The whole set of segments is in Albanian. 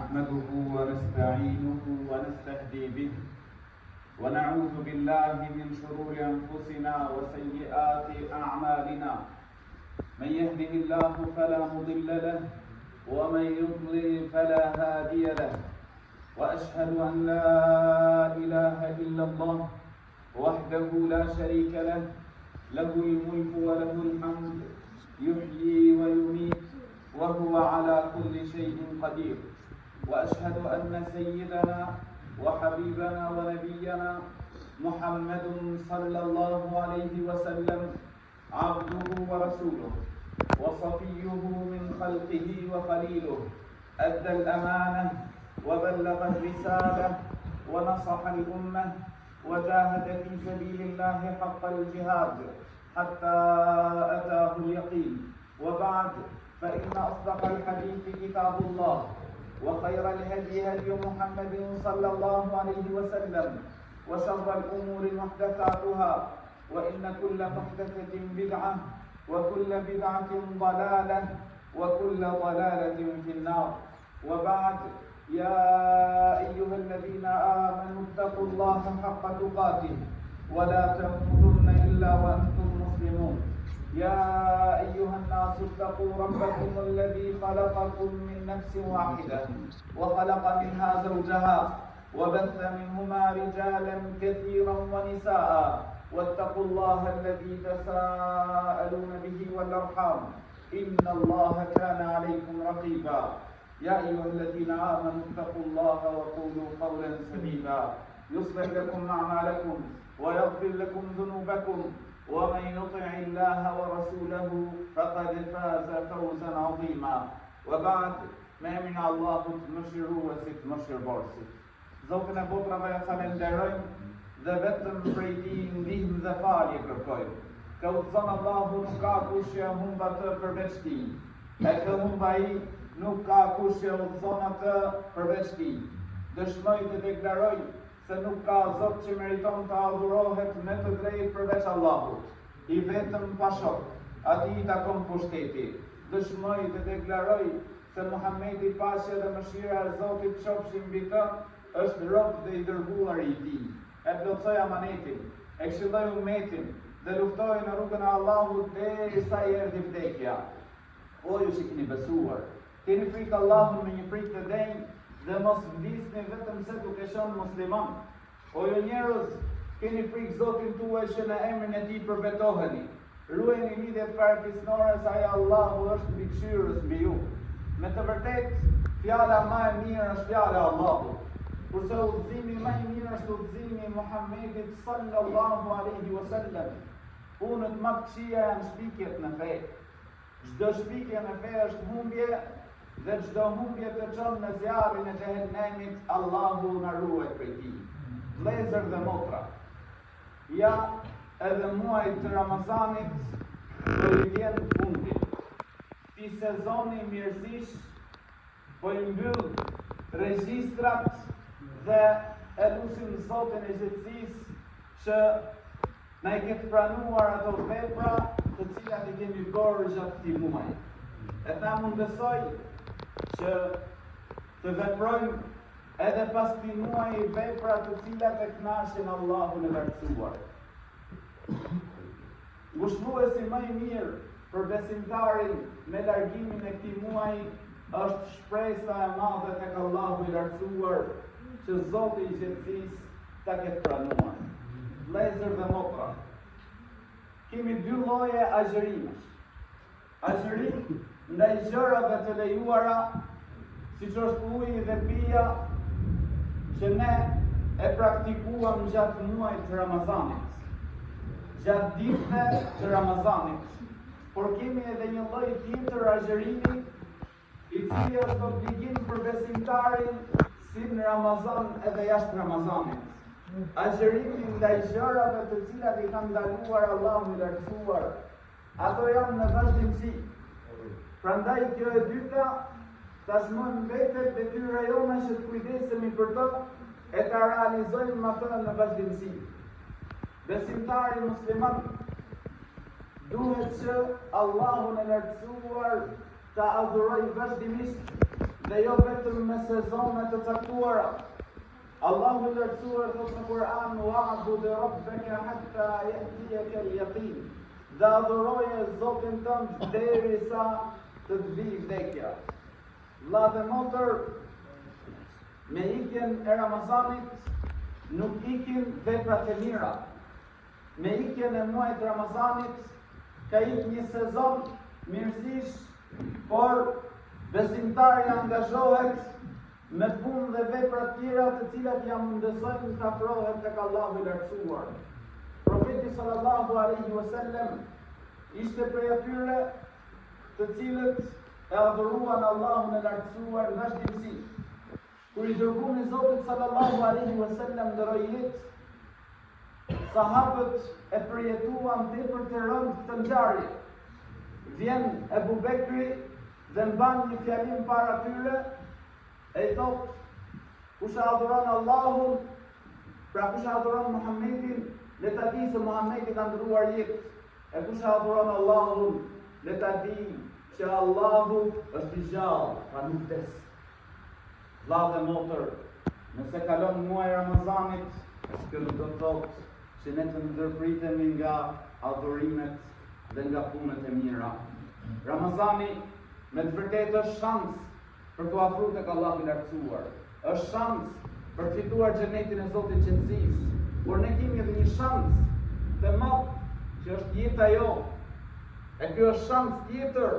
نحمده ونستعينه ونستهدي به ونعوذ بالله من شرور أنفسنا وسيئات أعمالنا من يهده الله فلا مضل له ومن يضلل فلا هادي له وأشهد أن لا إله إلا الله وحده لا شريك له له الملك وله الحمد يحيي ويميت وهو على كل شيء قدير وأشهد أن سيدنا وحبيبنا ونبينا محمد صلى الله عليه وسلم عبده ورسوله وصفيه من خلقه وخليله أدى الأمانة وبلغ الرسالة ونصح الأمة وجاهد في سبيل الله حق الجهاد حتى أتاه اليقين وبعد فإن أصدق الحديث كتاب الله وخير الهدي هدي محمد صلى الله عليه وسلم وشر الأمور محدثاتها وإن كل محدثة بدعة وكل بدعة ضلالة وكل ضلالة في النار وبعد يا أيها الذين آمنوا اتقوا الله حق تقاته ولا تموتن إلا وأنتم مسلمون يا أيها الناس اتقوا ربكم الذي خلقكم من نفس واحدة وخلق منها زوجها وبث منهما رجالا كثيرا ونساء واتقوا الله الذي تساءلون به والأرحام إن الله كان عليكم رقيبا يا أيها الذين آمنوا اتقوا الله وقولوا قولا سديدا يصلح لكم أعمالكم ويغفر لكم ذنوبكم ومن يطع الله ورسوله فقد فاز فوزا عظيما وبعد ما من الله تمشروا وست مشر borsit. Zotën e botrave ja falenderojmë dhe vetëm prej tij ndihmë dhe falje kërkojmë. Ka udhëzon Allahu nuk ka kush që humb atë përveç tij. E kë humb ai nuk ka kush që udhëzon atë përveç tij. Dëshmoj të deklaroj se nuk ka Zot që meriton të adhurohet me të drejtë përveç Allahut, i vetëm pa shok, atij i takon pushteti. Dëshmoj të deklaroj se Muhamedi paqja dhe mëshira e Zotit qofshin mbi të, është rob dhe i dërguar i tij. E plotësoj amanetin, e këshilloj ummetin dhe luftoj në rrugën e Allahut derisa i erdhi vdekja. O ju që keni besuar, keni frikë Allahun me një frikë të denjë dhe mos vdisni vetëm se duke qenë musliman. O ju njerëz, keni frikë Zotin tuaj që në emrin e tij përbetoheni. Ruajini lidhjet parafisnore se ai Allahu është mbikëqyrës mbi ju. Me të vërtetë, fjala më e mirë është fjala e Allahut. Kurse udhëzimi më i mirë është udhëzimi i Muhamedit sallallahu alaihi wasallam. Punët më të këqija janë shpikjet në fe. Çdo shpikje në fe është humbje dhe çdo humbje të çon në zjarrin e xhehenemit, Allahu na ruaj prej tij. Vëllezër dhe motra, ja edhe muajit të Ramazanit po i vjen fundi. Ky sezoni mirësish po i mbyll regjistrat dhe e lutim Zotin e gjithësisë që na i ketë pranuar ato vepra të cilat i kemi bërë gjatë këtij muaji. E ta mundësoj që të veprojmë edhe pas këtij muaji vepra të cilat e kënaqin Allahun e lartësuar. Ngushëlluesi më i mirë për besimtarin me largimin e këtij muaji është shpresa e madhe tek Allahu i lartësuar që Zoti i gjithësisë ta ketë pranuar. Vëllezër dhe motra, kemi dy lloje agjërimesh. Agjërim ndaj gjërave të lejuara, siç është uji dhe pija, që ne e praktikuam gjatë muajit të Ramazanit, gjatë ditëve të Ramazanit. Por kemi edhe një lloj tjetër agjërimi, i cili është obligim për besimtarin si në Ramazan edhe jashtë Ramazanit. Agjërimi ndaj gjërave të cilat i ka ndaluar Allahu i lartësuar. Ato janë në vazhdimsi. Prandaj kjo e dyta tashmë mbetet detyra jone që të kujdesemi për të e ta realizojmë atë në vazhdimsi. Besimtari musliman duhet që Allahun e lartësuar ta adhuroj vazhdimisht dhe jo vetëm me sezone të caktuara. Allahu i lartësuar thot në Kur'an: "Wa'bud rabbaka hatta ya'tiyaka al-yaqin." Dhe adhuroje Zotin tënd derisa të të vijë vdekja. Vlla dhe motër, me ikjen e Ramazanit nuk ikin veprat e mira. Me ikjen e muajit Ramazanit ka ikë një sezon mirësish, por besimtari angazhohet me punë dhe vepra të tjera të cilat ja mundësojnë të afrohet tek Allahu i lartësuar. Profeti sallallahu alaihi wasallam ishte prej atyre të cilët e adhuruan Allahun e lartësuar në vazhdimsi. Kur i dërgumi Zotit sallallahu alaihi wasallam ndroi jetë, sahabët e përjetuan tepër të rëndë këtë ngjarje. Vjen Ebu Bekri dhe mban një fjalim para tyre, e i thot: kush e adhuron Allahun, pra kush e adhuron Muhammedin, le ta di se Muhammedi ka ndëruar jetë. E kush e adhuron Allahun, le ta di që Allahu është i gjallë, pra nuk vdes. Vlla dhe motër, nëse kalon muaji Ramazanit, kjo nuk do të thotë që ne të ndërpritemi nga adhurimet dhe nga punët e mira. Ramazani me të vërtetë është shans për të afruar tek Allahu i lartësuar. Është shans për të fituar xhenetin e Zotit qetësisë. Por ne kemi edhe një shans të madh që është jeta jonë. E ky është shans tjetër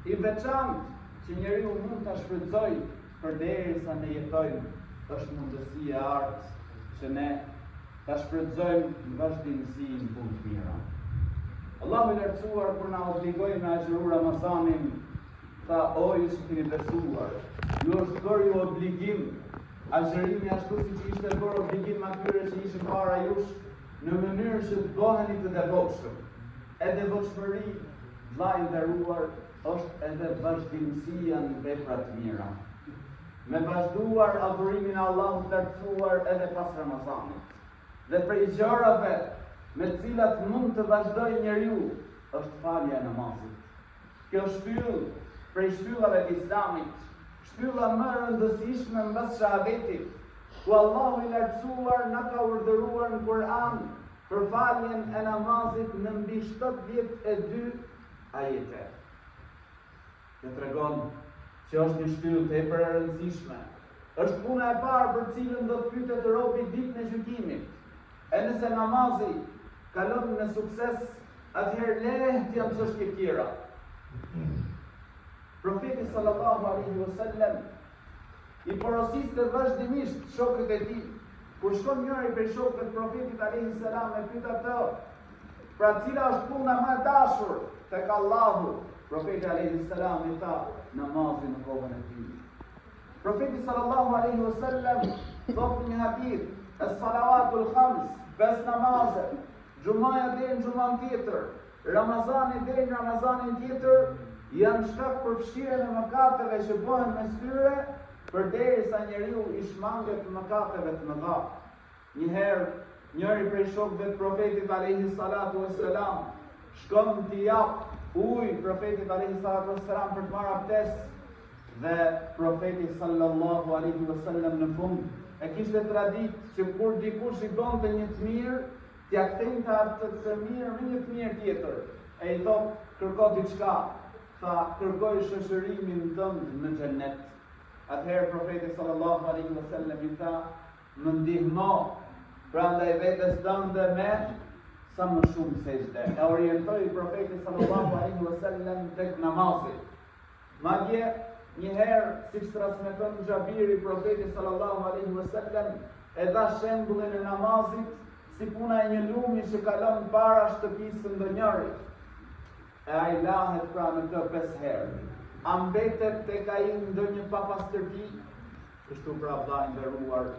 i veçantë që njeriu mund ta shfrytëzojë përderisa ne jetojmë. Është mundësi e artë që ne ta shfrytëzojmë në vazhdimsi në punë të mira. Allahu i lartësuar kur na obligoi me agjëru Ramazanin, tha: o ju që keni besuar, ju është bërë ju obligim agjërimi ashtu siç ishte bërë obligim atyre që ishin para jush, në mënyrë që të bëheni të devotshëm. E devotshmëri, vllai i nderuar, është edhe vazhdimësia në vepra të mira. Me vazhduar adhurimin e Allahut të lartësuar edhe pas Ramazanit. Dhe prej gjërave me të cilat mund të vazhdojë njeriu është falja e namazit. Kjo shtyllë prej shtyllave të Islamit, shtylla më e rëndësishme mbas shahadetit, ku Allahu i lartësuar na ka urdhëruar në Kur'an për faljen e namazit në mbi 72 ajete. Dhe tregon që është një shtyllë tepër e rëndësishme. Është puna e parë për cilën do të pyetet robi ditën e gjykimit. E nëse namazi kalon me sukses, atëherë lehet janë çështje tjera. Profeti sallallahu alaihi wasallam i porosiste vazhdimisht shokët e tij. Kur shkon njëri prej shokëve të profetit alaihi salam e pyet atë, pra cila është puna më e dashur tek Allahu, profeti alaihi salam i tha: namazi në kohën e tij. Profeti sallallahu alaihi wasallam thotë një hadith: as-salawatul khams, 5 namaze, xhumaja deri në xhuman tjetër, Ramazani deri në Ramazanin tjetër, janë shkak për fshirjen e mëkateve që bëhen mes tyre, përderisa njeriu i shmanget mëkateve të mëdha. Një herë, njëri prej shokëve të profetit alayhi salatu wassalam shkon t'i jap ujë profetit alayhi salatu wassalam për të marrë abdes, dhe profeti sallallahu alaihi wasallam në fund e kishte traditë që kur dikush i bënte një të mirë, t'ia kthente atë të mirë me një të mirë tjetër. E i thotë: kërko diçka. Tha: kërkoj shoqërimin tënd në xhenet. Atëherë profeti sallallahu alaihi wasallam i tha: më ndihmo prandaj vetes tënde me sa më shumë sejdë. E orientoi profeti sallallahu alaihi wasallam tek namazi. Madje një herë, siç transmeton Xhabiri, profeti sallallahu alaihi wasallam e dha shembullin e namazit si puna e një lumi që kalon para shtëpisë së ndonjërit. E ai lahet pra në të 5 herë. A mbetet tek ai ndonjë papastërti? Kështu pra vllai i nderuar,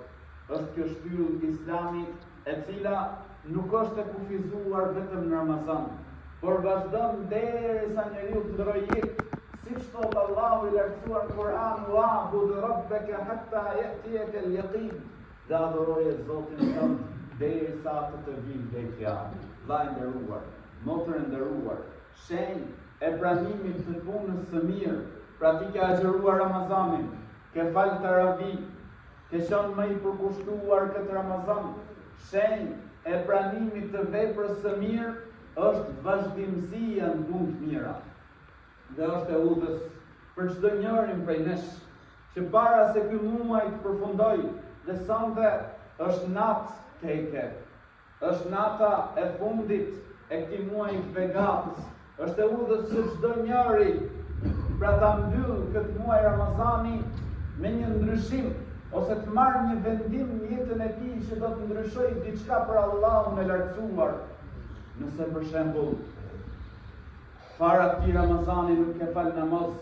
është kjo shtyllë Islami e cila nuk është e kufizuar vetëm në Ramazan, por vazhdon derisa njeriu të ndrojë jetë. Siç thot Allahu i lartësuar në Kur'an: wa'bud rabbaka hatta ya'tiyaka al-yaqin. Dhe adhuroje Zotin tënd derisa të vijë vdekja. Vllai i nderuar, motër e nderuar, shenjë e pranimit të punës së mirë, pra ti ke agjëruar Ramazanin, ke fal taravi, ke qenë më i përkushtuar këtë Ramazan. Shenjë e pranimit të veprës së mirë është vazhdimësia në punë të mira. Dhe është e udhës për çdo njërin prej nesh, që para se ky muaj të përfundoj, dhe sonte është natë keke, është nata e fundit e këtij muaji të vegatës, është e udhës që çdo njëri pra ta mbyll këtë muaj Ramazani me një ndryshim, ose të marrë një vendim në jetën e tij që do të ndryshojë diçka për Allahun e lartësuar. Nëse për shembull para këtij Ramazani nuk ke fal namaz,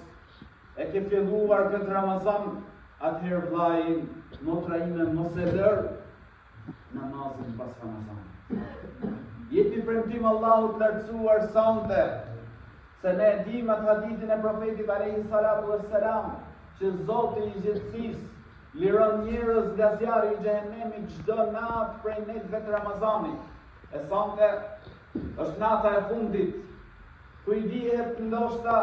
e ke filluar këtë Ramazan, atëherë vllai, motra ime, mos e lër namazin pas Ramazanit. Jepi premtim Allahut lartësuar sonte, se ne e dim atë hadithin e profetit alayhi salatu wassalam, që Zoti i gjithësisë liron njerëz nga zjarri i xhehenemit çdo natë prej netëve të Ramazanit. E sonte është nata e fundit, ku i dihet ndoshta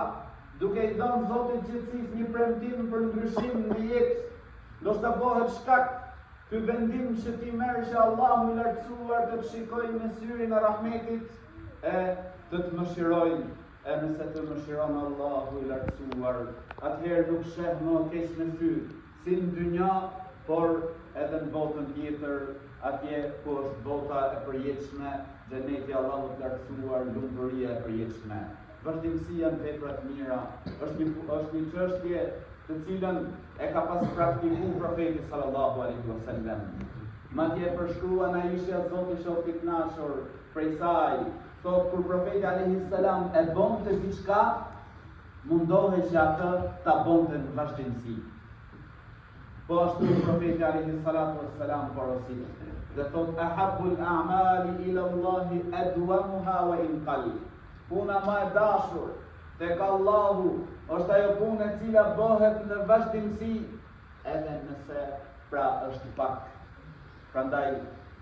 duke i dhënë Zotit gjithësisë një premtim për ndryshim në jetë, ndoshta bëhet shkak ky vendim që ti merr që Allahu i lartësuar të të shikojë me syrin e rahmetit e të të mëshirojë. E nëse të mëshiron Allahu i lartësuar, atëherë nuk sheh më keq në sy, si në dynja, por edhe në botën tjetër, atje ku është bota e përjetshme, xheneti Allahut të lartësuar, lumturia e përjetshme. Vazhdimësia në vepra të mira është një çështje të cilën e ka pas praktikuar profeti sallallahu alaihi wasallam. Madje përshkruan Aisha, Zoti qoftë i kënaqur prej saj, thot kur profeti alaihi salam e bonte diçka, mundohej që atë ta bonte në vazhdimsi. Po ashtu profeti alaihi salatu wassalam porosit dhe thot ahabbul a'mali ila Allahi adwamuha wa in qall. Puna më e dashur tek Allahu është ajo punë e cila bëhet në vazhdimsi, edhe nëse pra është pak. Prandaj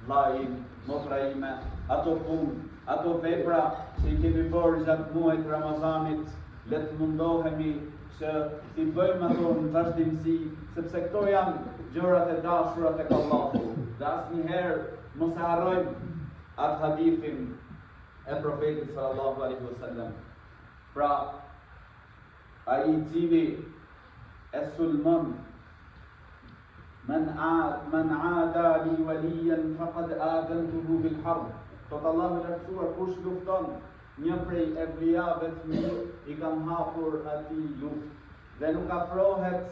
vllai, motra ime, ato punë, ato vepra që i kemi bërë gjatë muajit Ramazanit, le të mundohemi që t'i bëjmë ato në vazhdimsi, sepse këto janë gjërat e dashura tek Allahu. Dhe asnjëherë mos e harrojmë atë hadithin e profetit sallallahu alaihi wasallam. Pra, ai i cili e sulmon men aada li waliyan faqad adantuhu bil harb. Thot Allahu i lartësuar, kush lufton një prej evlijave të mi, i kam hapur atij luftë, dhe nuk afrohet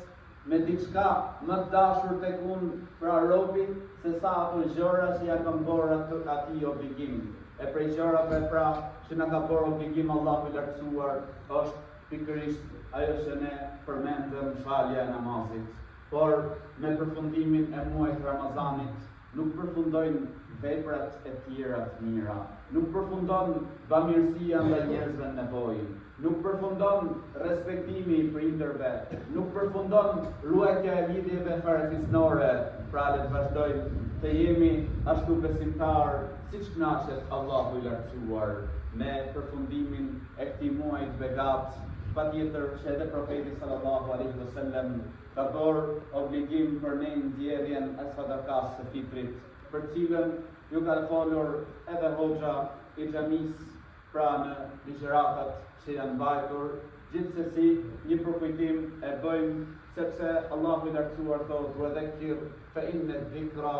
me diçka më të dashur tek unë pra robi, se sa ato gjëra që ja kam bërë atij obligim. E prej gjërave pra që na ka bërë obligim Allahu i lartësuar është pikërisht ajo që ne përmendëm, falja e namazit. Por me përfundimin e muajit Ramazanit nuk përfundojnë veprat e tjera të mira, nuk përfundon bamirësia ndaj njerëzve në nevojë, nuk përfundon respektimi i prindërve, nuk përfundon ruajtja e lidhjeve farefisnore. Pra le të vazhdojmë të jemi ashtu besimtar siç kënaqet Allahu i lartësuar me përfundimin e këtij muaji të begat. Patjetër që edhe profeti sallallahu alaihi wasallam ka bërë obligim për ne ndjerjen e sadakas së fitrit, për cilën ju ka folur edhe hoxha i xhamisë pra në ligjëratat që janë mbajtur. Gjithsesi një përkujtim e bëjmë, sepse Allahu i lartësuar thotë wa dhakkir fa inna dhikra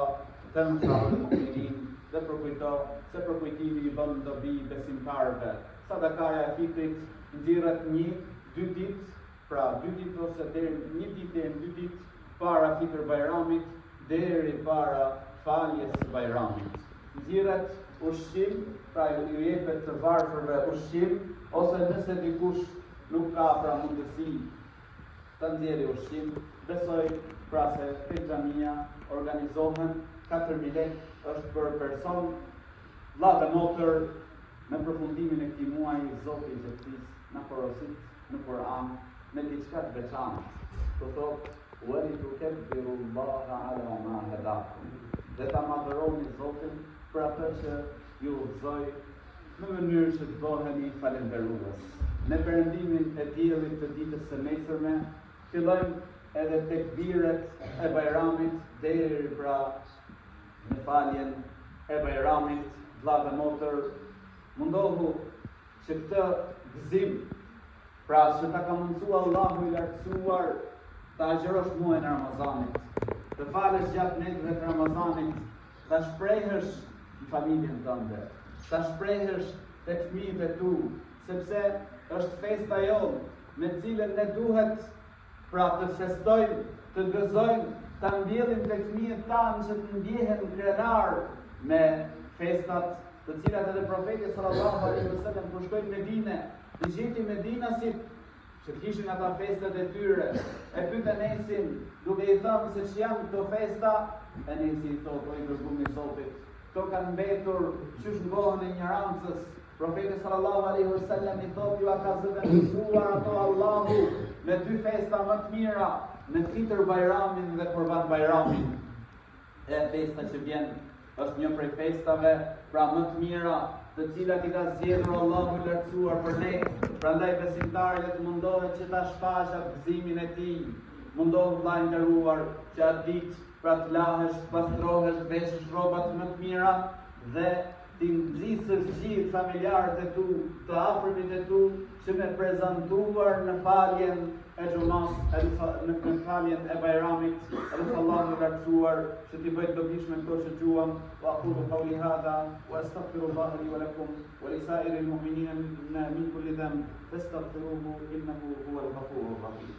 tanfa'ul mu'minin, dhe përkujto se përkujtimi i bën dobi besimtarëve. Sadakaja e fitrit nxirret 1-2 ditë, pra 2 ditë ose deri 1 ditë deri 2 ditë para fitër bajramit, deri para faljes së bajramit. Nxirret ushqim, pra ju jepet të varfërve ushqim, ose nëse dikush nuk ka pra mundësi të nxjerrë ushqim, besoj pra se tek xhamia organizohen 4.000 lekë është për person, vlla dhe motër. Me përfundimin e këtij muaji, Zoti i gjithësisë na porosit në Kur'an me diçka të veçantë. Do thotë: "Wa litukabbirullaha ala ma hadakum." Dhe ta madhëroni Zotin për atë që ju udhëzoi në mënyrë që të bëheni falënderues. Në perëndimin e diellit të ditës së nesërme, fillojmë edhe tekbiret e Bajramit deri pra në faljen e Bajramit, vlla dhe motër, mundohu që këtë gëzim, pra që ta ka mundësua Allahu i lartësuar, ta agjërosh muajin e Ramazanit, të falesh gjatë netëve të Ramazanit, ta shprehësh në familjen tënde, ta shprehësh tek fëmijët e tu, sepse është festa jonë me cilën ne duhet pra të festojmë, të gëzojmë, ta mbjellim tek fëmijët tanë që të ndjehen krenar me festat të cilat edhe profeti sallallahu alaihi wasallam kur shkoi në Medinë, i gjeti medinasit që kishin ata festat e tyre, e pyetën Enesin duke i thënë se ç'janë këto festa, Enesi i thotë, oj dërgumi i Zotit, këto kanë mbetur qysh në kohën e ignorancës. Profeti sallallahu alaihi wasallam i thotë, ju a ka zëvendësuar ato Allahu me dy festa më të mira, me Fitr Bajramin dhe Kurban Bajramin. E festa që vjen është një prej festave pra më të mira, të cilat i ka zgjedhur Allahu i lartësuar për ne. Prandaj besimtarët mundohet që ta shfaqet gëzimin e tij. Mundohet vllai i nderuar që atë ditë pra të lahesh, pastrohesh, veshësh rrobat më të mira dhe ti nxisësh gjithë familjarët e tu, të afërmit e tu, që me prezantuar në faljen e xumas, në faljen e Bajramit, edhe Allahu i lartësuar që t'i bëjë dobishme këto që quam. Wa aqulu qawli hadha wa astaghfirullaha li wa lakum wa li sa'iril mu'minina min kulli dhanb fastaghfiruhu innahu huwal ghafurur rahim.